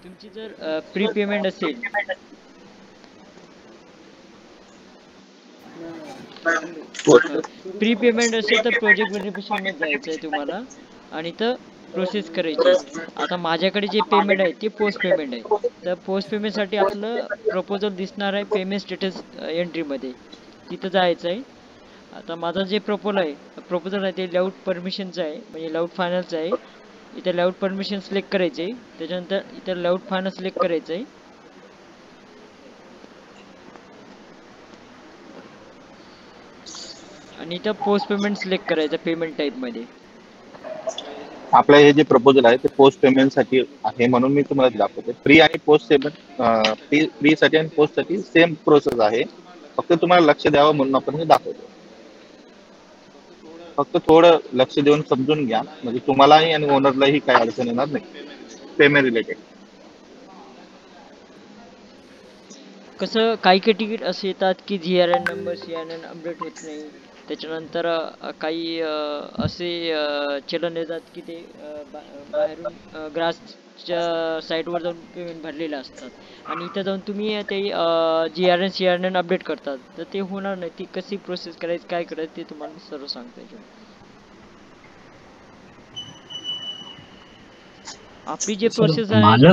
तुमची जर pre payment असेल प्री पेमेंट असेल तर प्रोजेक्ट व्हेरिफिकेशन मध्ये जायचं आहे तुम्हाला आणि तर प्रोसेस करायची. आता माझ्याकडे जे पेमेंट आहे ते पोस्ट पेमेंट आहे. तर पोस्ट पेमेंटसाठी आपलं प्रपोजल दिसणार आहे पेमेंट स्टेटस एंट्रीमध्ये, तिथं जायचं आहे. आता माझा जे प्रपोजल आहे ते लेआउट परमिशनचं आहे, म्हणजे लेआउट फायनलचं आहे. इथे लेआउट परमिशन सिलेक्ट करायचे आहे, त्याच्यानंतर इथे लेआउट फायनल सिलेक्ट करायचं आहे. आणि इथं पोस्ट पेमेंट सिलेक्ट करायचं पेमेंट टाईपमध्ये. आपलं हे जे प्रपोजल आहे ते पोस्ट पेमेंट साठी आहे म्हणून मी तुम्हाला दाखवते. प्री आणि पोस्ट पेमेंट, प्री साठी आणि पोस्ट साठी सेम प्रोसेस आहे, फक्त तुम्हाला लक्ष द्यावं म्हणून आपण हे दाखवतो. फक्त थोडं लक्ष देऊन समजून घ्या, म्हणजे तुम्हालाही आणि ओनरलाही काही अडचण येणार नाही पेमेंट रिलेटेड. कसं काही काही तिकीट असे येतात की GRN नंबर CRN अपडेट होत नाही. त्याच्यानंतर काही असे चलन येतात की ते बाहेरून ग्रासच्या साईटवर जाऊन पेमेंट भरलेलं असतात आणि इथं जाऊन तुम्ही ते GRN CRN अपडेट करतात, तर ते होणार नाही. ती कशी प्रोसेस करायची काय करायचं ते तुम्हाला सर्व सांगता येईल. आपली जे प्रोसेस आहे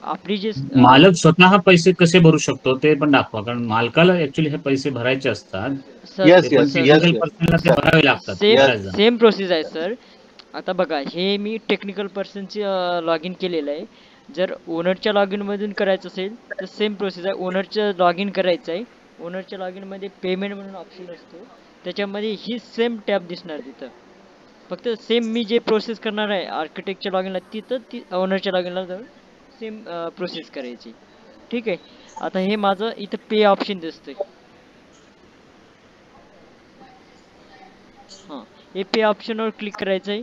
आपली जे मालक स्वतः पैसे कसे भरू शकतो ते पण दाखवा, कारण मालकाला ऍक्च्युली हे पैसे भरायचे असतात. भरावे लागतात. सेम प्रोसेस आहे सर. आता बघा, हे मी टेक्निकल पर्सनची लॉग इन केलेलं आहे. जर ओनरच्या लॉग इन मधून करायचं असेल तर सेम प्रोसेस आहे. ओनरचं लॉग इन करायचं आहे. ओनरच्या लॉग इन मध्ये पेमेंट म्हणून ऑप्शन असतो, त्याच्यामध्ये ही सेम टॅब दिसणार तिथं. फक्त सेम मी जे प्रोसेस करणार आहे आर्किटेक्टच्या लॉग इनला, तिथं ती ओनरच्या लॉग इनला जाऊन सेम प्रोसेस करायची. ठीक आहे. आता हे माझं इथं पे ऑप्शन दिसतंय. हां, हे पे ऑप्शनवर क्लिक करायचं आहे.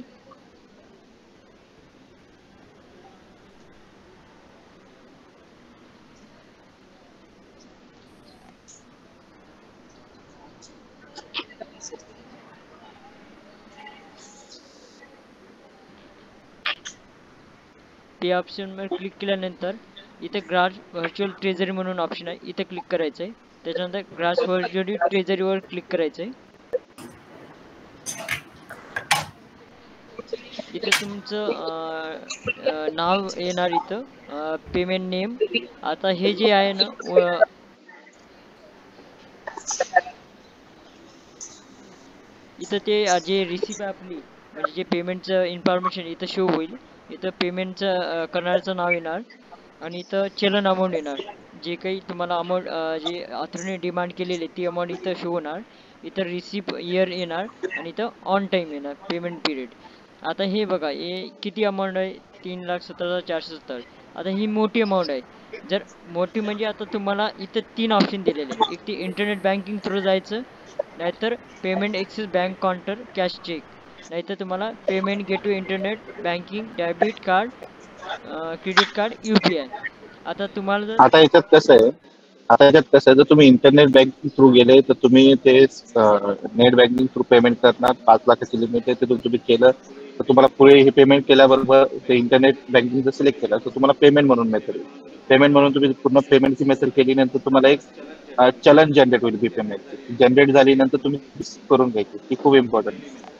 पे ऑप्शनवर क्लिक केल्यानंतर इथे ग्रास व्हर्च्युअल ट्रेझरी म्हणून ऑप्शन आहे, इथे क्लिक करायचं आहे. त्याच्यानंतर ग्रास व्हर्च्युअल ट्रेझरीवर क्लिक करायचं आहे. इथे तुमचं नाव येणार, इथं पेमेंट नेम. आता हे जे आहे ना, इथं ते जे रिसिप्ट आपली म्हणजे जे पेमेंटचं इन्फॉर्मेशन इथं शो होईल. इथं पेमेंटचं करणाऱ्याचं नाव येणार आणि इथं चलन अमाऊंट येणार. जे काही तुम्हाला अमाऊंट जे ऑथरने डिमांड केलेली ती अमाऊंट इथं शो होणार. इथं रिसिप्ट इयर येणार आणि इथं ऑन टाईम येणार पेमेंट पिरियड. आता हे बघा, हे किती अमाऊंट आहे, 3,17,470. आता ही मोठी अमाऊंट आहे. जर मोठी म्हणजे आता तुम्हाला इथं 3 ऑप्शन दिलेले आहे. एक ते इंटरनेट बँकिंग थ्रू जायचं, नाहीतर payment access bank counter cash cheque, नाहीतर तुम्हाला payment gateway internet banking debit card credit card UPI. आता तुम्हाला आता याच्यात कसं आहे, जर तुम्ही इंटरनेट बँकिंग थ्रू गेले तर तुम्ही ते नेट बँकिंग थ्रू पेमेंट करणार. 5 लाखाची लिमिट आहे, ते तुम्ही केलं तर तुम्हाला पुढे हे पेमेंट केल्याबरोबर ते इंटरनेट बँकिंग जर सिलेक्ट केलं तर तुम्हाला पेमेंट म्हणून मेथड येईल. पेमेंट म्हणून तुम्ही पूर्ण पेमेंटची मेथड केल्यानंतर तुम्हाला एक चलन जनरेट होईल. पेमेंट जनरेट झाल्यानंतर तुम्ही करून घ्यायची, ती खूप इम्पॉर्टंट.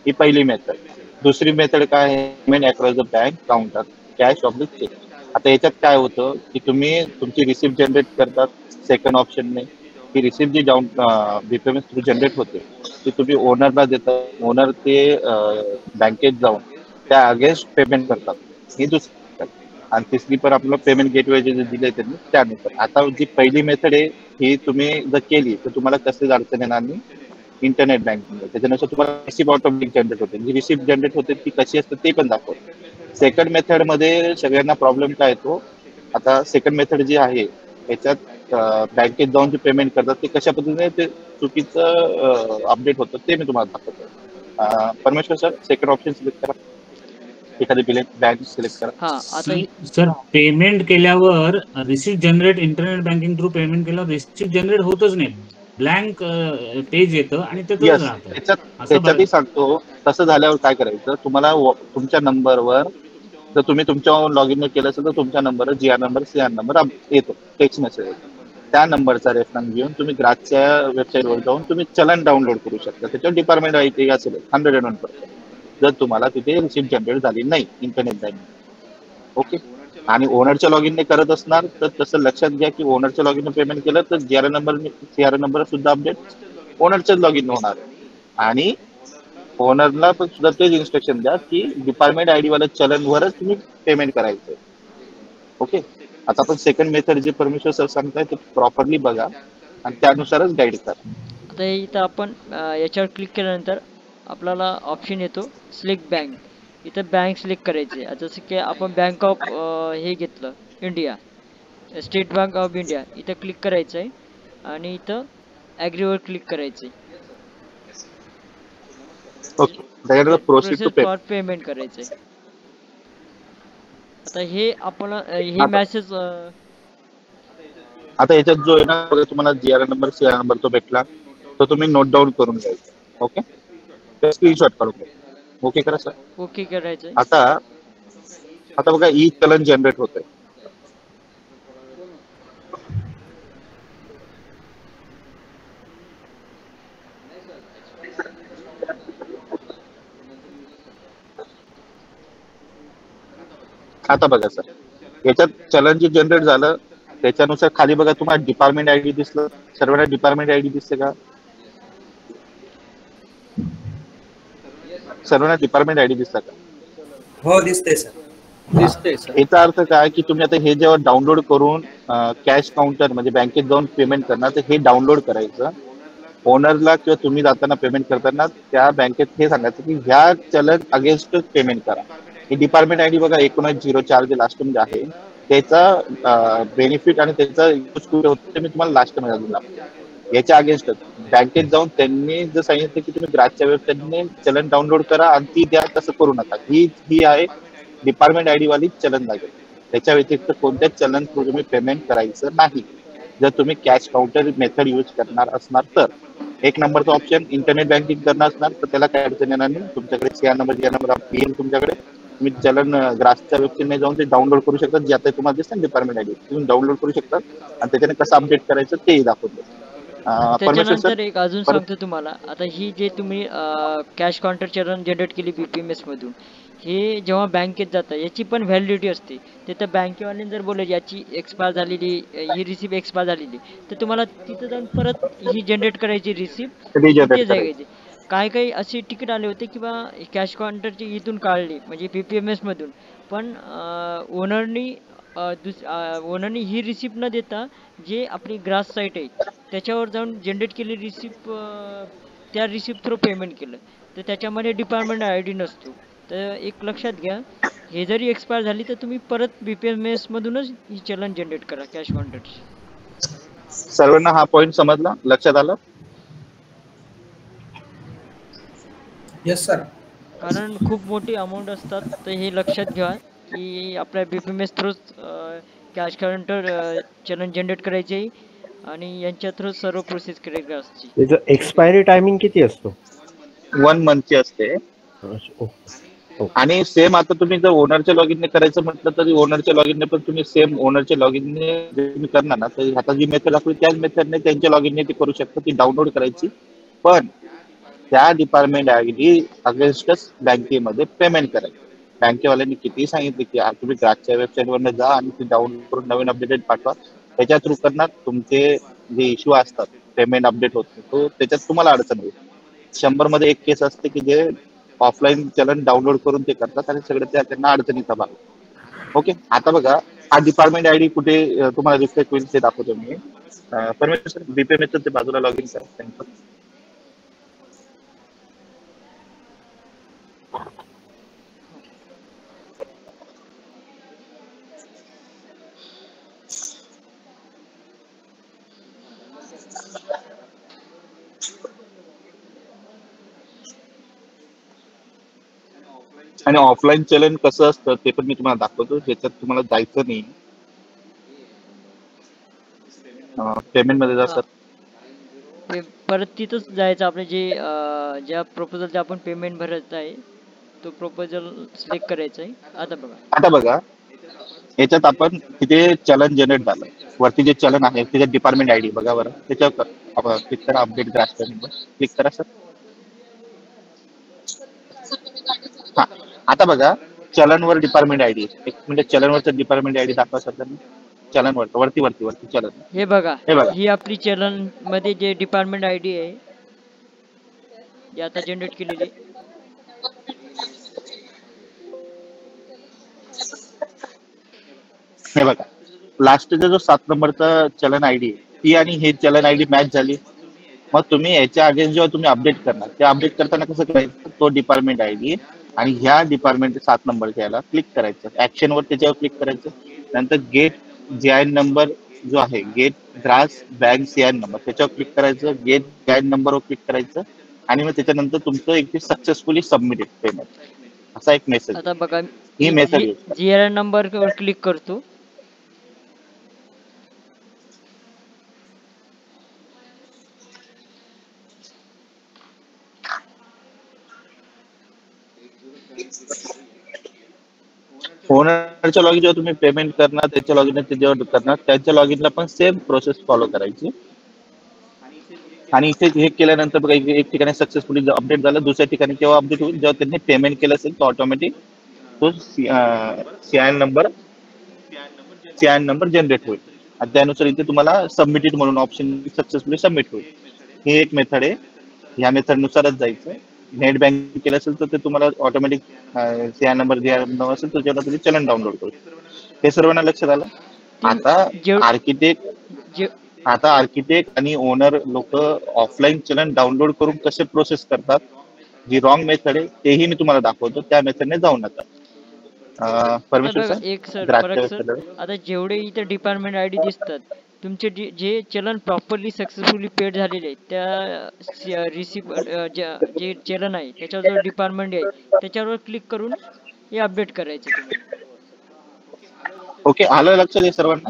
ही पहिली मेथड. दुसरी मेथड काय आहे, payment across the bank counter cash oblique cheque. आता याच्यात काय होतं की तुम्ही तुमची रिसिप्ट जनरेट करतात. सेकंड ऑप्शनने ही रिसिप्ट जी पेमेंट थ्रू जनरेट होते ती तुम्ही ओनरला देतात. ओनर ते बँकेत जाऊन त्या अगेन्स्ट पेमेंट करतात. ही दुसरी. आणि तिसरी पण आपल्याला पेमेंट गेटवे जे दिले त्यांनी त्यानुसार. आता जी पहिली मेथड आहे ही तुम्ही जर केली तर तुम्हाला कसलीच अडचण येणार नाही इंटरनेट बँकिंग. त्याच्यानुसार तुम्हाला रिसिप्ट ऑटोमॅटिक जनरेट होते. जी रिसिप्ट जनरेट होते ती कशी असते ते पण दाखवते. सेकंड मेथड मध्ये सगळ्यांना प्रॉब्लेम काय येतो, आता सेकंड मेथड जी आहे याच्यात बँकेत जाऊन जे पेमेंट करतात ते कशा पद्धतीने ते चुकीचं अपडेट होतं ते मी तुम्हाला दाखवतो. परमेश्वर सर, सेकंड ऑप्शन सिलेक्ट करा. एखादी बँक सिलेक्ट करा. हा, आता सर पेमेंट केल्यावर receipt generate internet banking through payment केल्यावर रिसिप्ट जनरेट होतच नाही, ब्लँक पेज येतं आणि ते तसंच राहतं. त्याच्यातही सांगतो. तसं झाल्यावर काय करायचं, तुम्हाला तुमच्या नंबरवर जर तुम्ही तुमच्या लॉग इन केलं असेल तर तुमच्या number GR number CR number येतो, टेक्स्ट मेसेज येतो. त्या नंबरचा रेफरन्स घेऊन तुम्ही ग्राहकच्या वेबसाईटवर जाऊन तुम्ही चलन डाउनलोड करू शकता. त्याच्यावर डिपार्टमेंट आयडी असेल 101%. जर तुम्हाला तिथे रिसिप्ट जनरेट झाली नाही इंटरनेट बँकिंग. ओके. आणि ओनरच्या लॉग इनने करत असणार तर तसं लक्षात घ्या की ओनरच्या लॉग इन पेमेंट केलं तर GR नंबर CR नंबर सुद्धा अपडेट ओनरच्याच लॉग इन होणार. आणि ओनरला पण सुद्धा तेच इन्स्ट्रक्शन द्या की डिपार्टमेंट आयडी वाल्या चलनवरच तुम्ही पेमेंट करायचं. ओके. आता आपण सेकंड मेथड जे परमेश्वर सर सांगताय ते प्रॉपरली बघा आणि त्यानुसारच गाईड करा. आता इथं आपण याच्यावर क्लिक केल्यानंतर आपल्याला ऑप्शन येतो सिलेक्ट बँक. इथं बँक सिलेक्ट करायची आहे. जसं की आपण बँक ऑफ हे घेतलं India, state bank of India, इथं क्लिक करायचं आहे आणि इथं ॲग्रीवर क्लिक करायचं आहे. ओके. त्याच्यानंतर proceed to process pay. For payment करायचं आहे. आता हे आपण हे आता मॅसेज आता याच्यात जो आहे ना बघा तुम्हाला GR नंबर CR नंबर तो भेटला तो तुम्ही नोट डाऊन करून घ्यायचा. ओके. स्क्रीनशॉट काढून घ्या. ओके करा सर. ओके करायचं आहे. आता आता बघा ई चलन जनरेट होतंय. आता बघा सर याच्यात चलन जे जनरेट झालं त्याच्यानुसार खाली बघा तुम्हाला डिपार्टमेंट आयडी दिसलं. सर्वांना डिपार्टमेंट आयडी दिसते का? सर्वांना डिपार्टमेंट आयडी दिसतं का? हो दिसतंय सर. दिसतंय सर. याचा अर्थ काय की तुम्ही आता हे जेव्हा डाउनलोड करून कॅश काउंटर म्हणजे बँकेत जाऊन पेमेंट करणार तर हे डाउनलोड करायचं. ओनरला किंवा तुम्ही जाताना पेमेंट करताना त्या बँकेत हे सांगायचं की ह्या चलन अगेन्स्ट पेमेंट करा. हे डिपार्टमेंट आयडी बघा 1904 जे लास्ट मध्ये आहे त्याचा बेनिफिट आणि त्याचा यूज कुठे होतं ते मी तुम्हाला लास्ट मध्ये दिला. याच्या अगेन्स्ट बँकेत जाऊन त्यांनी जर सांगितलं की तुम्ही ग्राहकच्या वेबसाईटने चलन डाउनलोड करा आणि ती द्या तसं करू नका. ही आहे डिपार्टमेंट आयडी वाली चलन लागेल. त्याच्या व्यतिरिक्त कोणत्याच चलन थ्रू तुम्ही पेमेंट करायचं नाही जर तुम्ही कॅश काउंटर मेथड यूज करणार असणार तर. एक नंबरचा ऑप्शन इंटरनेट बँकिंग करणार असणार तर त्याला काय अडचण येणार नाही. तुमच्याकडे CR नंबर GR नंबर येईल तुमच्याकडे. तुम्ही चलन ग्राहकच्या वेबसाईटने जाऊन ते डाउनलोड करू शकता. जे आता तुम्हाला दिसतं डिपार्टमेंट आयडी तुम्ही डाउनलोड करू शकता आणि त्याच्याने कसं अपडेट करायचं तेही दाखवतो. परमेश्वर सर त्याच्यानंतर एक अजून सांगतो तुम्हाला. आता ही जे तुम्ही कॅश काउंटर चलन जनरेट केली BPMS मधून, हे जेव्हा बँकेत जातं याची पण व्हॅलिडिटी असते. तिथं बँकेवाल्याने जर बोललं याची एक्सपायर झालेली ही रिसिप्ट एक्सपायर झालेली तर तुम्हाला तिथं जाऊन परत ही जनरेट करायची रिसिप्ट रिजनरेट तिथे करायचं. जायची. काही असे तिकीट आले होते किंवा कॅश काउंटरची इथून काढली म्हणजे BPMS मधून, पण ओनरनी ही रिसिप्ट न देता जे आपली ग्रास साईट आहे त्याच्यावर जाऊन जनरेट केलेली रिसिप्ट त्या रिसिप्ट थ्रू पेमेंट केलं तर त्याच्यामध्ये डिपार्टमेंट आयडी नसतो. तर एक लक्षात घ्या, हे जरी एक्सपायर झाली तर तुम्ही परत BPMS मधूनच ही चलन जनरेट करा कॅश काउंटरची. सर्वांना हा पॉइंट समजला, लक्षात आलं? Yes sir. कारण खूप मोठी अमाऊंट असतात तर हे लक्षात घ्या की आपल्या BPMS थ्रूच कॅश काउंटर चलन जनरेट करायचे आणि यांच्या थ्रू सर्व प्रोसेस करायची असते. त्याचं एक्सपायरी टायमिंग किती असतो? 1 मंथची असते. आणि सेम आता तुम्ही जर ओनरच्या लॉग इनने करायचं म्हटलं तरी ओनरच्या लॉग इनने पण तुम्ही सेम ओनरच्या लॉग इनने तुम्ही करणार ना तर आता जी मेथड दाखवली त्याच मेथडने त्यांच्या लॉग इनने ती करू शकता. ती डाउनलोड करायची पण त्या डिपार्टमेंट आयडी अगेन्स्टच बँकेमध्ये पेमेंट करायची. बँकेवाल्यांनी किती सांगितले की तुम्ही ग्राहकच्या वेबसाईटवर जा आणि ती डाउनलोड करून नवीन अपडेटेड पाठवा. त्याच्या थ्रू करणार तुमचे जे इश्यू असतात पेमेंट अपडेट होत नाही तो त्याच्यात तुम्हाला अडचण होईल. 100 मध्ये एक केस असते की जे ऑफलाईन चलन डाउनलोड करून ते करतात आणि सगळं त्यांना अडचणीचा भाग. ओके. आता बघा हा डिपार्टमेंट आयडी कुठे तुम्हाला रिफ्लेक्ट होईल ते दाखवतो मी. परमेश्वर BPMS ते बाजूला लॉग इन करा. आणि ऑफलाईन चलन कसं असतं ते पण मी तुम्हाला दाखवतो. ज्याच्यात तुम्हाला जायचं नाही. पेमेंट मध्ये जा सर. परत तिथंच जायचं आपलं जे ज्या प्रपोजलचे आपण पेमेंट भरत आहे तो प्रोपोजल सिलेक्ट करायचा आहे. आता बघा याच्यात आपण तिथे चलन जनरेट झालं, वरती जे चलन आहे त्याच्यात डिपार्टमेंट आयडी बघा बरं, त्याच्यावर क्लिक करा, अपडेट ग्राफ क्लिक करा सर. हा आता बघा चलनवर डिपार्टमेंट आयडी, एक मिनिट चलनवरचं डिपार्टमेंट आयडी दाखवा सर त्यांनी. चलनवर वरती वरती वरती चलन हे बघा ही आपली चलन मध्ये जे डिपार्टमेंट आयडी आहे जी आता जनरेट केलेली. हे बघा लास्टचा जो 7 नंबरचा चलन आयडी ती आणि हे चलन आयडी मॅच झाली. मग तुम्ही याच्या अगेन्स्ट जेव्हा तुम्ही अपडेट करणार, ते अपडेट करताना कसं करायचं, तो डिपार्टमेंट आयडी आणि ह्या डिपार्टमेंट 7 नंबरच्या याला क्लिक करायचं, ऍक्शनवर त्याच्यावर क्लिक करायचं. नंतर गेट जीआयएन नंबर जो आहे, गेट ग्रास बँक सीआयएन नंबर त्याच्यावर क्लिक करायचं, गेट जीआयएन नंबरवर क्लिक करायचं आणि मग त्याच्यानंतर तुमचं एक सक्सेसफुली सबमिटेड पेमेंट असा एक मेसेज. आता बघा ही मेसेज जीआरएन नंबरवर क्लिक करतो. ओनरच्या लॉगिन जेव्हा तुम्ही पेमेंट करणार, त्याच्या लॉगिन जेव्हा करणार, त्यांच्या लॉगिनला पण सेम प्रोसेस फॉलो करायची. आणि इथे हे केल्यानंतर बघा एक ठिकाणी सक्सेसफुली अपडेट झालं, दुसऱ्या ठिकाणी केव्हा अपडेट होईल, जेव्हा त्यांनी पेमेंट केलं असेल तो ऑटोमॅटिक तो सीआयएन नंबर जनरेट होईल आणि त्यानुसार इथे तुम्हाला सबमिटेड म्हणून ऑप्शन सक्सेसफुली सबमिट होईल. ही एक मेथड आहे, ह्या मेथडनुसारच जायचं. नेट बँकिंग केलं असेल तर ते तुम्हाला ऑटोमॅटिक सीआयएन नंबर जे असेल त्याच्यावर तुम्ही चलन डाउनलोड करू. हे सर्वांना लक्षात आलं. आता आर्किटेक्ट आणि ओनर लोक ऑफलाईन चलन डाउनलोड करून कसे प्रोसेस करतात, जी रॉंग मेथड आहे तेही मी तुम्हाला दाखवतो, त्या मेथडने जाऊ नका. एक सर आता जेवढे इथे डिपार्टमेंट आयडी दिसतात तुमचे जे चलन प्रॉपरली सक्सेसफुली पेड झालेले आहेत, त्या जे चलन आहे त्याच्यावर जो डिपार्टमेंट आहे त्याच्यावर क्लिक करून हे अपडेट करायचे तुम्ही. ओके, आलं लक्षात आहे सर्वांना?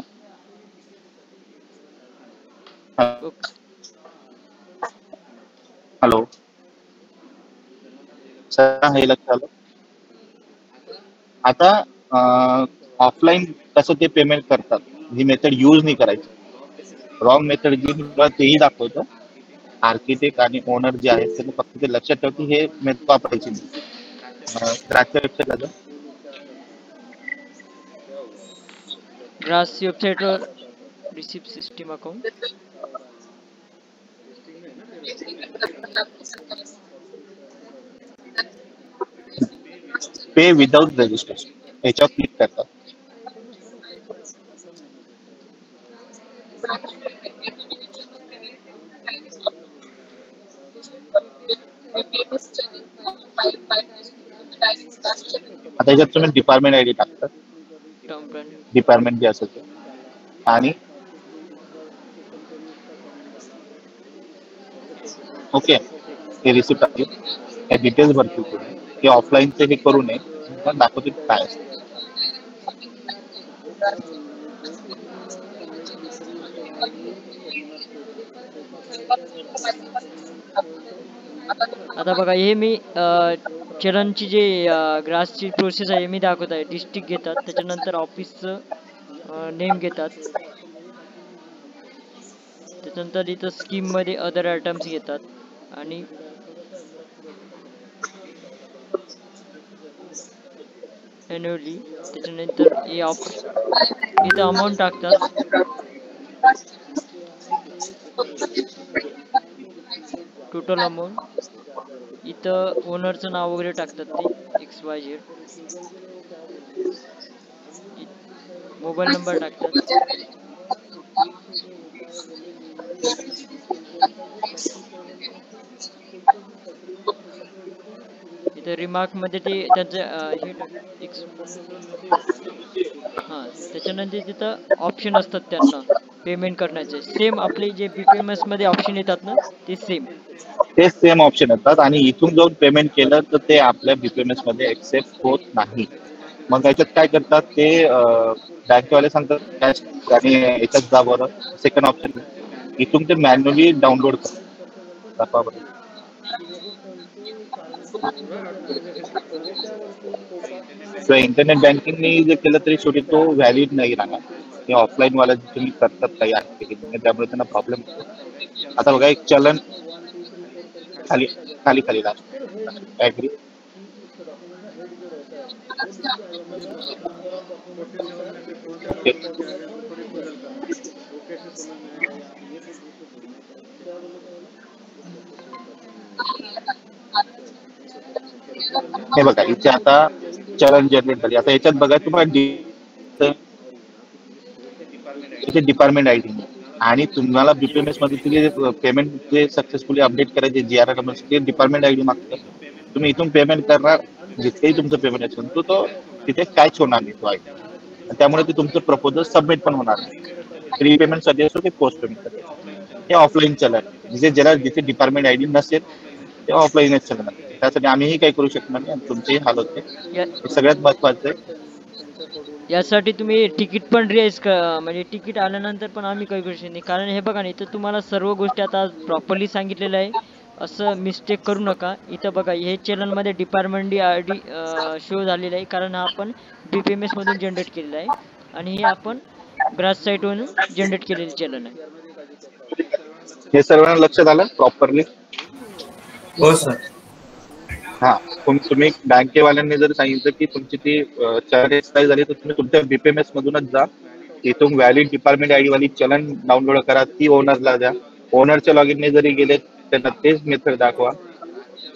हॅलो सर, हे लक्षात आलं. आता ऑफलाईन कसं ते पेमेंट करतात, ही मेथड यूज नाही करायची. रॉंग मेथड जी तेही दाखवतो. आर्किटेक्ट आणि ओनर जे आहेत त्यांनी फक्त ते लक्षात ठेवते, हे मेथड वापरायची नाही. ग्रासच्या वेबसाईटला ग्रास वेबसाईटवर रिसिप्ट सिस्टीम अकाउंट पे विदाउट रजिस्ट्रेशन याच्यावर क्लिक करतात. आता याच्यात तुम्ही डिपार्टमेंट आयडी टाकतात, डिपार्टमेंट जे असेल ते, आणि ओके हे रिसिप्ट आहे, हे डिटेल्स भरतील तुम्ही. हे ऑफलाईनचे हे करू नये, दाखवतील काय असतं. आता बघा हे मी चलनची जे ग्रासची प्रोसेस आहे मी दाखवत आहे. डिस्ट्रिक्ट घेतात, त्याच्यानंतर ऑफिसचं नेम घेतात, त्याच्यानंतर इथं स्कीम मध्ये अदर आयटम्स घेतात आणि एन्युअली, त्याच्यानंतर हे इथं अमाऊंट टाकतात. टोटल अमाऊंट, इथं ओनरचं नाव वगैरे टाकतात ते XYZ, मोबाईल नंबर टाकतात. इथं रिमार्क मध्ये ते त्यांचं हे हा, त्याच्यानंतर तिथं ऑप्शन असतात त्यांना पेमेंट करण्याचे. सेम आपले जे BPMS मध्ये ऑप्शन येतात ना, ते सेम ऑप्शन येतात आणि इथून जाऊन पेमेंट केलं तर ते आपल्या BPMS मध्ये एक्सेप्ट होत नाही. मग याच्यात काय करतात ते बँकवाले सांगतात कॅश, आणि याच्यात जा बरं सेकंड ऑप्शन, इथून ते मॅन्युअली डाउनलोड करतात. किंवा इंटरनेट बँकिंगने जे केलं तरी शेवटी तो व्हॅलिड नाही राहणार. ते ऑफलाईन वाला जे तुम्ही करतात काही ऍक्टिव्हिटी त्यामुळे त्यांना प्रॉब्लेम होतो. आता बघा एक चलन खाली खाली खाली लास्ट ऍग्री. हे बघा इथे आता चलन जनरेट झाली. आता याच्यात बघा तुम्हाला इथे डिपार्टमेंट आयडी आणि तुम्हाला बीपीएमएस मध्ये पेमेंट जे सक्सेसफुली अपडेट करायचे जीआरआर नंबर ते डिपार्टमेंट आयडी मागतं. तुम्ही इथून पेमेंट करणार जितकेही तुमचं पेमेंट असेल तो तिथे कॅच होणार नाही तो आयडी. त्यामुळे ते तुमचं प्रपोजल सबमिट पण होणार नाही. प्री पेमेंट साठी असो ते पोस्ट पेमेंट साठी. हे ऑफलाईन चलन म्हणजे ज्याला जिथे डिपार्टमेंट आयडी नसेल ते ऑफलाईनच चलन. त्यासाठी आम्हीही काही करू शकणार नाही. तुमचेही हाल होते. सगळ्यात महत्वाचं आहे यासाठी तुम्ही तिकीट पण म्हणजे तिकीट आल्यानंतर पण आम्ही काही करू शकत नाही. कारण हे बघा ना इथं तुम्हाला सर्व गोष्टी आता प्रॉपरली सांगितलेलं आहे. असं मिस्टेक करू नका. इथं बघा हे चलनमध्ये डिपार्टमेंट आयडी शो झालेला आहे कारण हा आपण बीपीएमएस मधून जनरेट केलेला आहे आणि हे आपण ग्रास साईटवरून जनरेट केलेले चलन आहे. हे सर्वांना लक्षात आलं प्रॉपरली. हो सर. हा तुम्ही बँकेवाल्यांनी जर सांगितलं की तुमची ती चलन एक्सपायर झाली तर तुम्ही तुमच्या बीपीएमएस मधूनच जा. तिथून व्हॅलिड डिपार्टमेंट आयडी वाली चलन डाउनलोड करा. ती ओनरला द्या. ओनरच्या लॉगिनने जरी गेले त्यांना तेच मेथड दाखवा.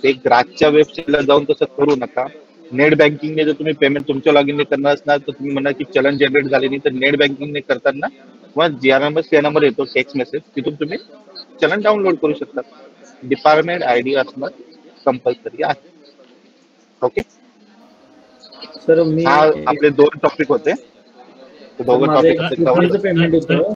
ते ग्राहकच्या वेबसाईटला जाऊन तसं करू नका. नेट बँकिंगने जर तुम्ही पेमेंट तुमच्या लॉगिनने करणार असणार तर तुम्ही म्हणा की चलन जनरेट झाले नाही तर नेट बँकिंगने करताना मग जीआर नंबर सी नंबर येतो टेक्स्ट मेसेज तिथून तुम्ही चलन डाउनलोड करू शकता. डिपार्टमेंट आयडी असणं कंपल्सरी आहे. ओके सर मी हा आपले 2 टॉपिक होते. दोघं टॉपिक पेमेंट होतं